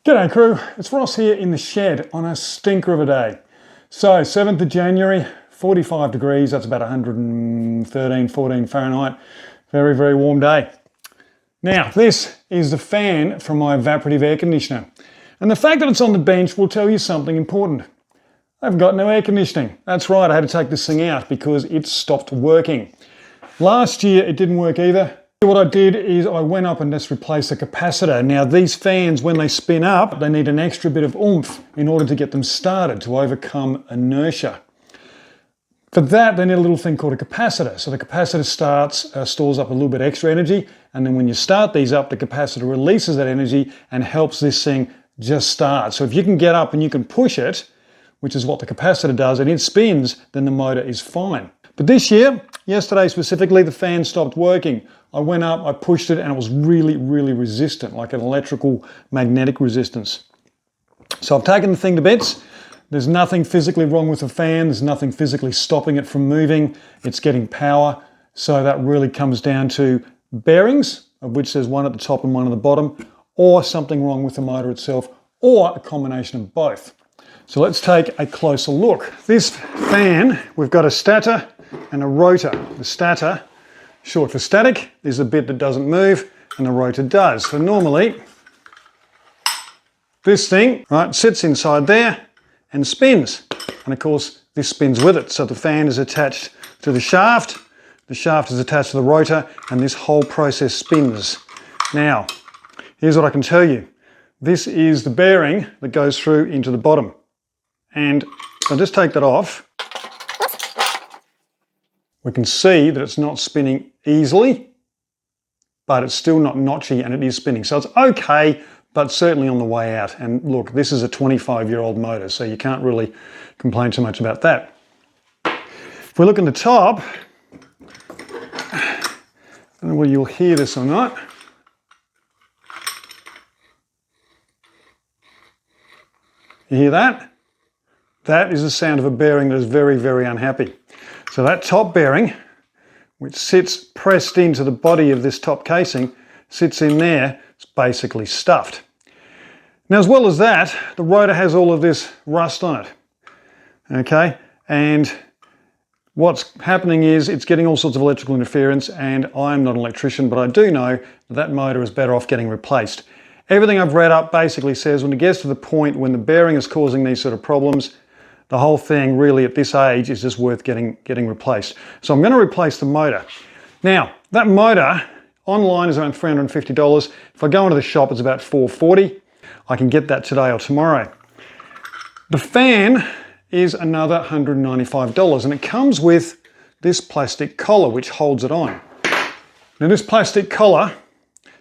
G'day crew, it's Ross here in the shed on a stinker of a day. So 7th of January, 45 degrees, that's about 113, 14 Fahrenheit. Very, very warm day. Now this is the fan from my evaporative air conditioner. And the fact that it's on the bench will tell you something important. I've got no air conditioning. That's right, I had to take this thing out because it stopped working. Last year it didn't work either. What I did is I went up and just replaced the capacitor. Now these fans, when they spin up, they need an extra bit of oomph in order to get them started, to overcome inertia. For that, they need a little thing called a capacitor. So the capacitor stores up a little bit extra energy, and then when you start these up, the capacitor releases that energy and helps this thing just start. So if you can get up and you can push it, which is what the capacitor does, and it spins, then the motor is fine. But this year, yesterday specifically, the fan stopped working. I went up, I pushed it, and it was really, really resistant, like an electrical magnetic resistance. So I've taken the thing to bits. There's nothing physically wrong with the fan. There's nothing physically stopping it from moving. It's getting power. So that really comes down to bearings, of which there's one at the top and one at the bottom, or something wrong with the motor itself, or a combination of both. So let's take a closer look. This fan, we've got a stator and a rotor. The stator, short for static, is the bit that doesn't move, and the rotor does. So normally, this thing, right, sits inside there and spins. And of course, this spins with it. So the fan is attached to the shaft is attached to the rotor, and this whole process spins. Now, here's what I can tell you. This is the bearing that goes through into the bottom. And if I just take that off, we can see that it's not spinning easily, but it's still not notchy and it is spinning. So it's okay, but certainly on the way out. And look, this is a 25-year-old motor, so you can't really complain too much about that. If we look in the top, I don't know whether you'll hear this or not. You hear that? That is the sound of a bearing that is very, very unhappy. So that top bearing, which sits pressed into the body of this top casing, sits in there, it's basically stuffed. Now, as well as that, the rotor has all of this rust on it, okay? And what's happening is it's getting all sorts of electrical interference, and I'm not an electrician, but I do know that that motor is better off getting replaced. Everything I've read up basically says when it gets to the point when the bearing is causing these sort of problems, the whole thing really at this age is just worth getting replaced. So I'm going to replace the motor. Now, that motor online is around $350. If I go into the shop, it's about $440. I can get that today or tomorrow. The fan is another $195, and it comes with this plastic collar which holds it on. Now this plastic collar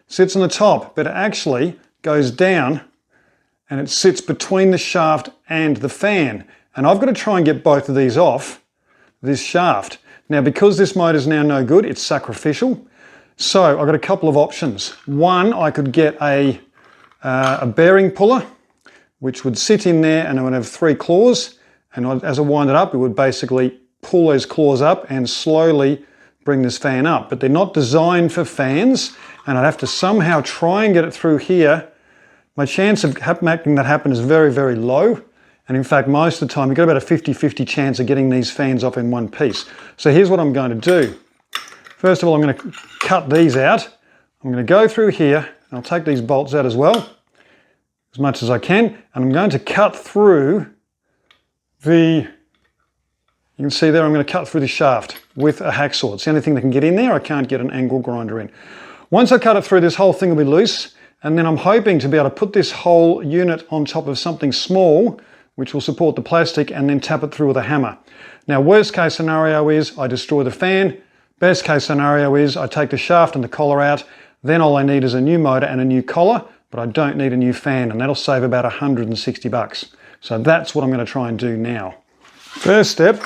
sits on the top, but it actually goes down and it sits between the shaft and the fan. And I've got to try and get both of these off this shaft. Now, because this motor is now no good, it's sacrificial. So I've got a couple of options. One, I could get a bearing puller, which would sit in there and it would have 3 claws. And as I wind it up, it would basically pull those claws up and slowly bring this fan up. But they're not designed for fans, and I'd have to somehow try and get it through here. My chance of making that happen is very, very low. And in fact, most of the time, you've got about a 50-50 chance of getting these fans off in one piece. So here's what I'm going to do. First of all, I'm going to cut these out. I'm going to go through here, and I'll take these bolts out as well, as much as I can, and I'm going to cut through you can see there, I'm going to cut through the shaft with a hacksaw. It's the only thing that can get in there. I can't get an angle grinder in. Once I cut it through, this whole thing will be loose, and then I'm hoping to be able to put this whole unit on top of something small, which will support the plastic, and then tap it through with a hammer. Now, worst case scenario is I destroy the fan. Best case scenario is I take the shaft and the collar out. Then all I need is a new motor and a new collar, but I don't need a new fan, and that'll save about $160. So that's what I'm going to try and do now. First step,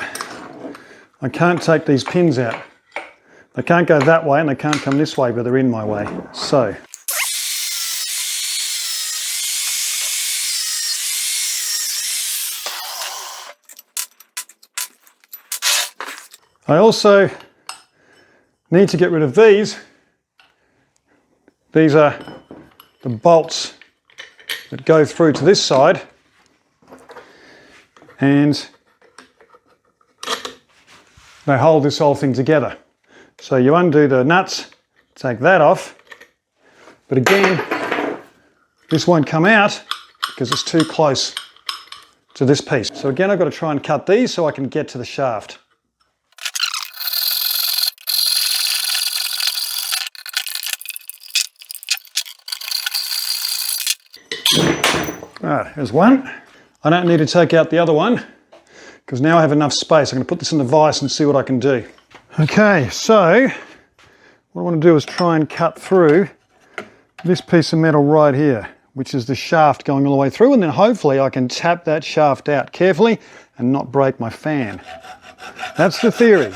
I can't take these pins out. They can't go that way and they can't come this way, but they're in my way. So I also need to get rid of these. These are the bolts that go through to this side, and they hold this whole thing together. So you undo the nuts, take that off, but again, this won't come out because it's too close to this piece. So again, I've got to try and cut these so I can get to the shaft. Right, there's one. I don't need to take out the other one because now I have enough space. I'm going to put this in the vise and see what I can do. Okay, so what I want to do is try and cut through this piece of metal right here, which is the shaft going all the way through, and then hopefully I can tap that shaft out carefully and not break my fan. That's the theory.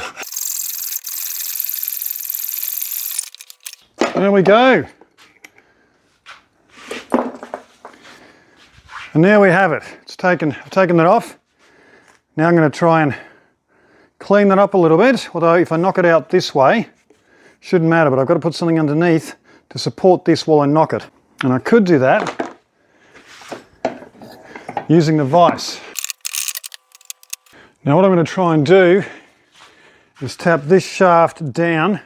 There we go. And there we have it. I've taken that off. Now I'm going to try and clean that up a little bit, although if I knock it out this way, shouldn't matter, but I've got to put something underneath to support this while I knock it. And I could do that using the vise. Now what I'm going to try and do is tap this shaft down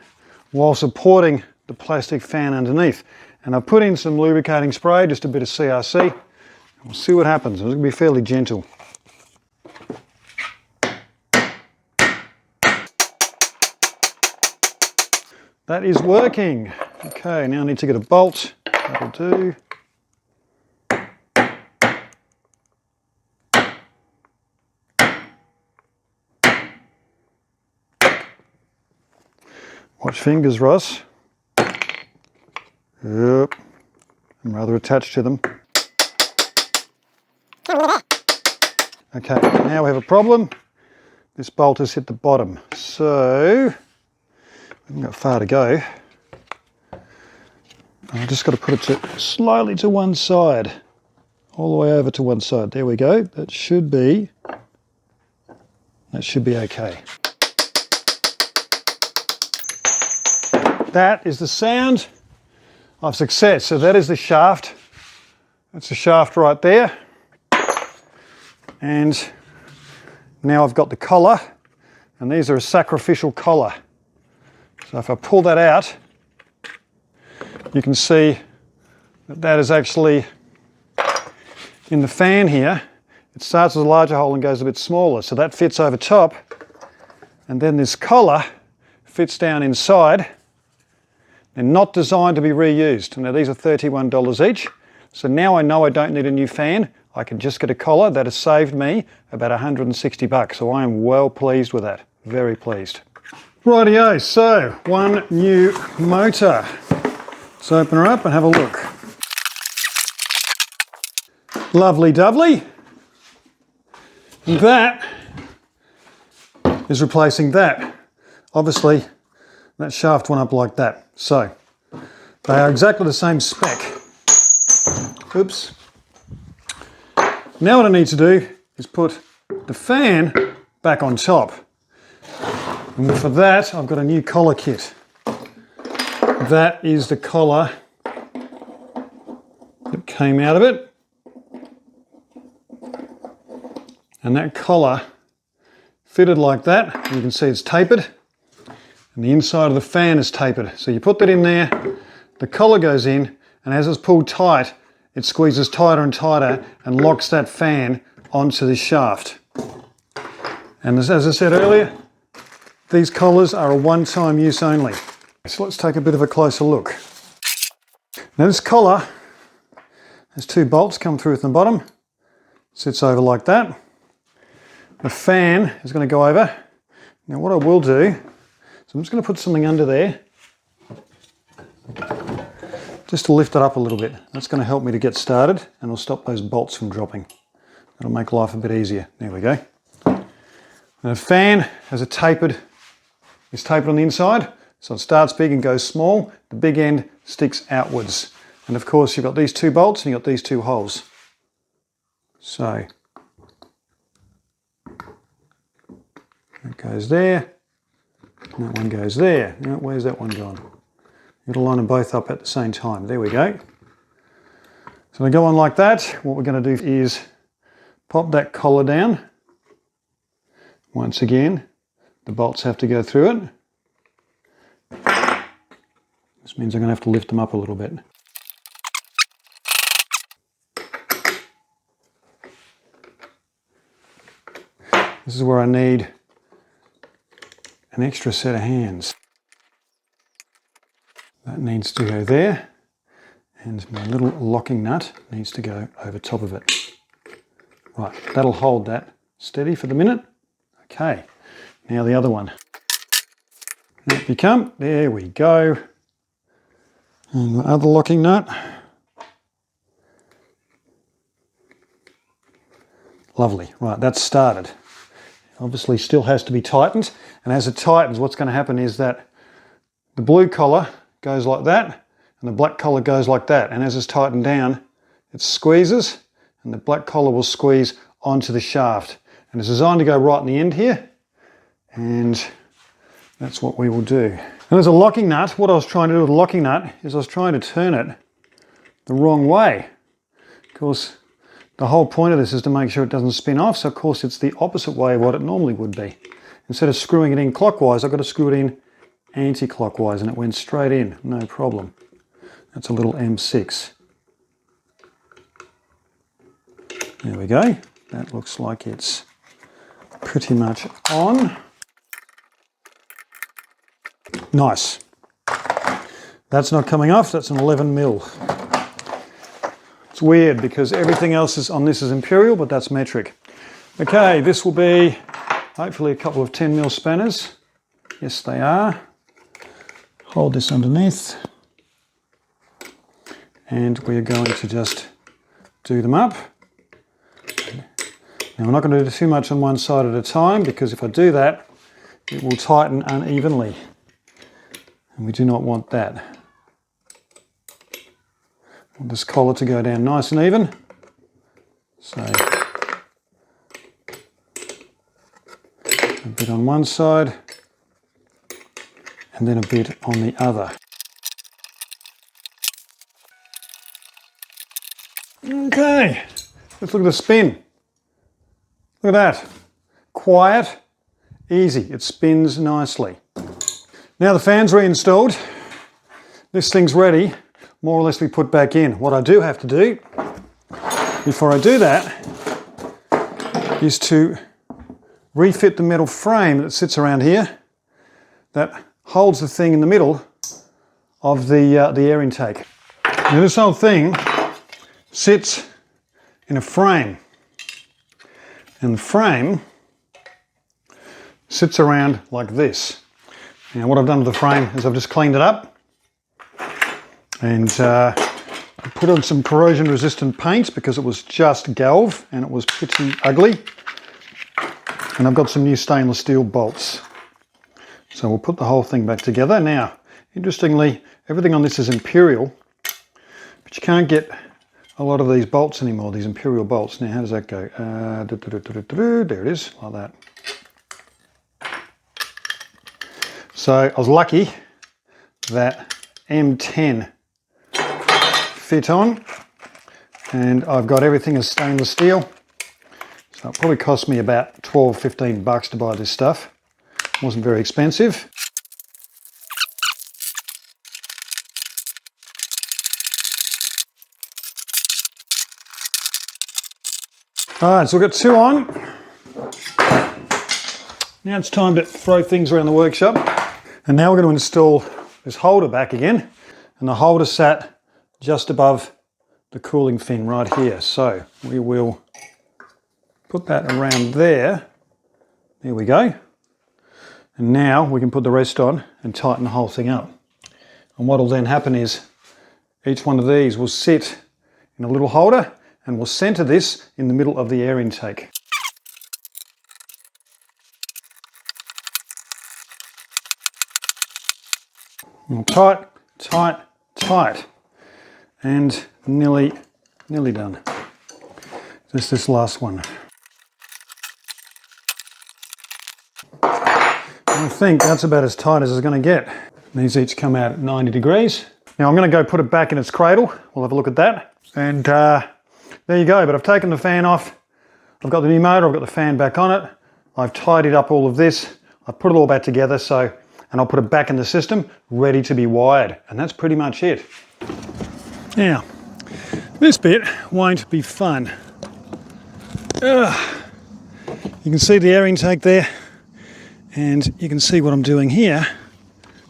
while supporting the plastic fan underneath. And I've put in some lubricating spray, just a bit of CRC. We'll see what happens. It's going to be fairly gentle. That is working. Okay, now I need to get a bolt. That'll do. Watch fingers, Ross. Yep. I'm rather attached to them. Okay, now we have a problem. This bolt has hit the bottom, so we haven't got far to go. I've just got to put it slowly to one side, all the way over to one side. There we go. That should be okay. That is the sound of success. So that is the shaft. That's the shaft right there. And now I've got the collar, and these are a sacrificial collar. So if I pull that out, you can see that that is actually in the fan here. It starts with a larger hole and goes a bit smaller, so that fits over top, and then this collar fits down inside. They're not designed to be reused. Now these are $31 each, so now I know I don't need a new fan. I can just get a collar. That has saved me about 160 bucks, so I am well pleased with that. Very pleased. Rightio, so one new motor. Let's open her up and have a look. Lovely dovely. And that is replacing that. Obviously, that shaft went up like that. So, they are exactly the same spec. Oops. Now what I need to do is put the fan back on top. And for that, I've got a new collar kit. That is the collar that came out of it. And that collar fitted like that. You can see it's tapered. And the inside of the fan is tapered. So you put that in there, the collar goes in, and as it's pulled tight, it squeezes tighter and tighter and locks that fan onto the shaft. And as I said earlier, these collars are a one-time use only. So let's take a bit of a closer look. Now this collar has two bolts come through at the bottom, sits over like that. The fan is going to go over. Now what I will do is I'm just going to put something under there just to lift it up a little bit. That's going to help me to get started, and it'll stop those bolts from dropping. That'll make life a bit easier. There we go. And the fan has it's tapered on the inside, so it starts big and goes small. The big end sticks outwards. And of course you've got these two bolts and you've got these two holes. So that goes there, and that one goes there. Now, where's that one gone? You've got to line them both up at the same time. There we go. So they go on like that. What we're going to do is pop that collar down. Once again, the bolts have to go through it. This means I'm going to have to lift them up a little bit. This is where I need an extra set of hands. That needs to go there, and my little locking nut needs to go over top of it. Right, that'll hold that steady for the minute. Okay, now the other one. Up you come, there we go. And the other locking nut. Lovely, right, that's started. Obviously still has to be tightened, and as it tightens, what's going to happen is that the blue collar goes like that, and the black collar goes like that, and as it's tightened down, it squeezes, and the black collar will squeeze onto the shaft. And it's designed to go right in the end here, and that's what we will do. And there's a locking nut. What I was trying to do with the locking nut is I was trying to turn it the wrong way. Of course, the whole point of this is to make sure it doesn't spin off, so of course it's the opposite way of what it normally would be. Instead of screwing it in clockwise, I've got to screw it in anti-clockwise, and it went straight in, no problem. That's a little M6. There we go. That looks like it's pretty much on. Nice. That's not coming off, that's an 11mm. It's weird because everything else on this is imperial, but that's metric. Okay, this will be hopefully a couple of 10mm spanners. Yes, they are. Hold this underneath. And we're going to just do them up. Now I'm not going to do too much on one side at a time, because if I do that, it will tighten unevenly. And we do not want that. I want this collar to go down nice and even. So a bit on one side, and then a bit on the other. Okay, let's look at the spin. Look at that. Quiet, easy. It spins nicely. Now the fan's reinstalled. This thing's ready, more or less to be put back in. What I do have to do, before I do that, is to refit the metal frame that sits around here that holds the thing in the middle of the air intake. Now this whole thing sits in a frame, and the frame sits around like this. Now what I've done with the frame is I've just cleaned it up and put on some corrosion resistant paint because it was just galv and it was pretty ugly. And I've got some new stainless steel bolts. So we'll put the whole thing back together. Now, interestingly, everything on this is imperial, but you can't get a lot of these bolts anymore, these imperial bolts. Now, how does that go? There it is, like that. So I was lucky that M10 fit on, and I've got everything as stainless steel. So it probably cost me about 12, 15 bucks to buy this stuff. It wasn't very expensive. All right, so we've got two on. Now it's time to throw things around the workshop. And now we're going to install this holder back again. And the holder sat just above the cooling fin right here. So we will put that around there. There we go. And now we can put the rest on and tighten the whole thing up. And what will then happen is each one of these will sit in a little holder, and we'll center this in the middle of the air intake. And tight, tight, tight. And nearly done. Just this last one. I think that's about as tight as it's going to get. These each come out at 90 degrees. Now I'm going to go put it back in its cradle. We'll have a look at that. And there you go. But I've taken the fan off. I've got the new motor, I've got the fan back on it. I've tidied up all of this. I've put it all back together, and I'll put it back in the system, ready to be wired. And that's pretty much it. Now, this bit won't be fun. You can see the air intake there, and you can see what I'm doing here.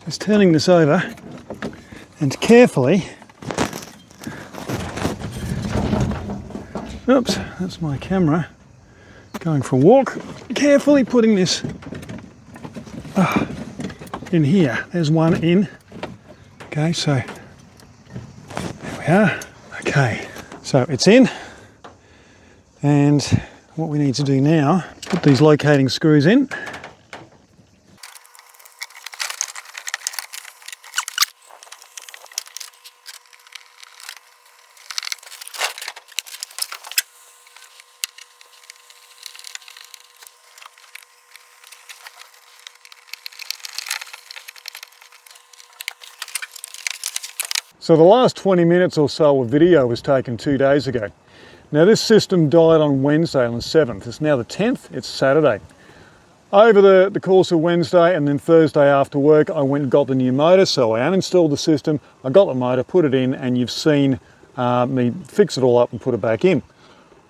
Just turning this over and carefully, oops, that's my camera, going for a walk, carefully putting this in here. There's one in. Okay, so there we are. Okay, so it's in, and what we need to do now, put these locating screws in. So the last 20 minutes or so of video was taken 2 days ago. Now this system died on Wednesday on the 7th. It's now the 10th, it's Saturday. Over the course of Wednesday and then Thursday after work, I went and got the new motor, so I uninstalled the system, I got the motor, put it in, and you've seen me fix it all up and put it back in.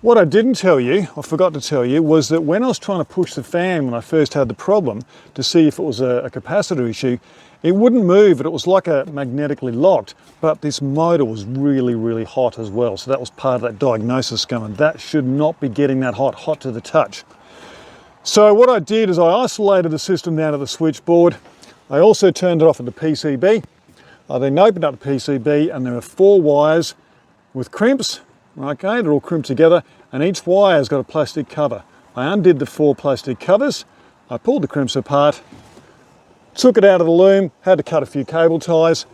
What I didn't tell you, I forgot to tell you, was that when I was trying to push the fan when I first had the problem to see if it was a capacitor issue, it wouldn't move, but it was like a magnetically locked, but this motor was really, really hot as well. So that was part of that diagnosis going, that should not be getting that hot to the touch. So what I did is I isolated the system down to the switchboard. I also turned it off at the PCB. I then opened up the PCB, and there are 4 wires with crimps. Okay, they're all crimped together, and each wire's got a plastic cover. I undid the 4 plastic covers, I pulled the crimps apart, took it out of the loom, had to cut a few cable ties,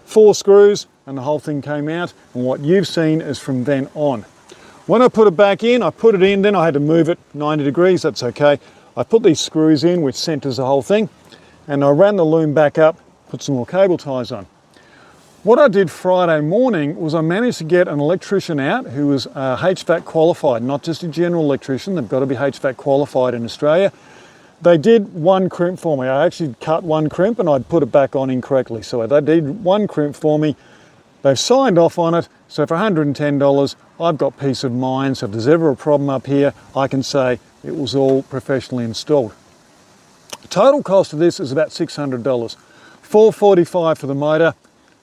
4 screws, and the whole thing came out. And what you've seen is from then on. When I put it back in, I put it in, then I had to move it 90 degrees, that's okay. I put these screws in, which centers the whole thing, and I ran the loom back up, put some more cable ties on. What I did Friday morning was I managed to get an electrician out who was HVAC qualified, not just a general electrician, they've got to be HVAC qualified in Australia. They did 1 crimp for me. I actually cut 1 crimp and I'd put it back on incorrectly. So they did 1 crimp for me. They've signed off on it. So for $110, I've got peace of mind. So if there's ever a problem up here, I can say it was all professionally installed. The total cost of this is about $600. $445 for the motor,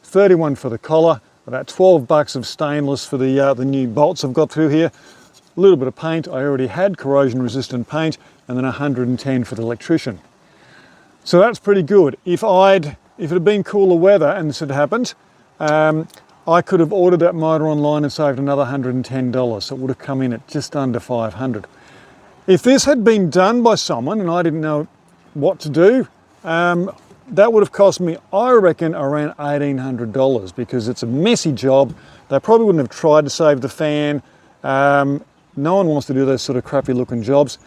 $31 for the collar, about $12 of stainless for the new bolts I've got through here. A little bit of paint. I already had corrosion resistant paint, and then $110 for the electrician. So that's pretty good. If it had been cooler weather and this had happened, I could have ordered that motor online and saved another $110. So it would have come in at just under $500. If this had been done by someone and I didn't know what to do, that would have cost me, I reckon, around $1,800, because it's a messy job. They probably wouldn't have tried to save the fan. No one wants to do those sort of crappy looking jobs.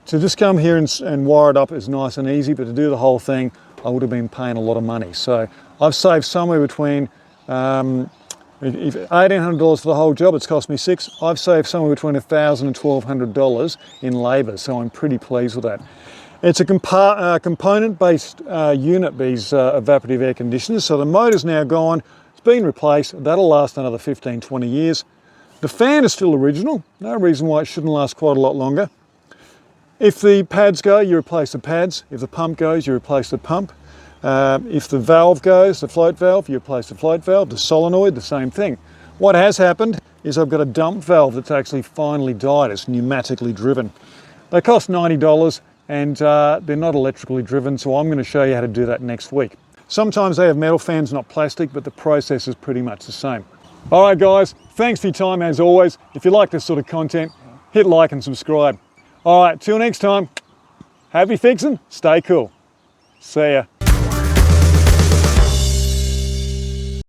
To just come here and wire it up is nice and easy, but to do the whole thing, I would have been paying a lot of money. So I've saved somewhere between, $1,800 for the whole job, it's cost me $6. I've saved somewhere between $1,000 and $1,200 in labour, so I'm pretty pleased with that. It's a component-based unit, these evaporative air conditioners. So the motor's now gone, it's been replaced, that'll last another 15, 20 years. The fan is still original, no reason why it shouldn't last quite a lot longer. If the pads go, you replace the pads. If the pump goes, you replace the pump. If the valve goes, the float valve, you replace the float valve. The solenoid, the same thing. What has happened is I've got a dump valve that's actually finally died. It's pneumatically driven. They cost $90 and they're not electrically driven, so I'm going to show you how to do that next week. Sometimes they have metal fans, not plastic, but the process is pretty much the same. All right, guys, thanks for your time as always. If you like this sort of content, hit like and subscribe. All right, till next time, happy fixing, stay cool. See ya.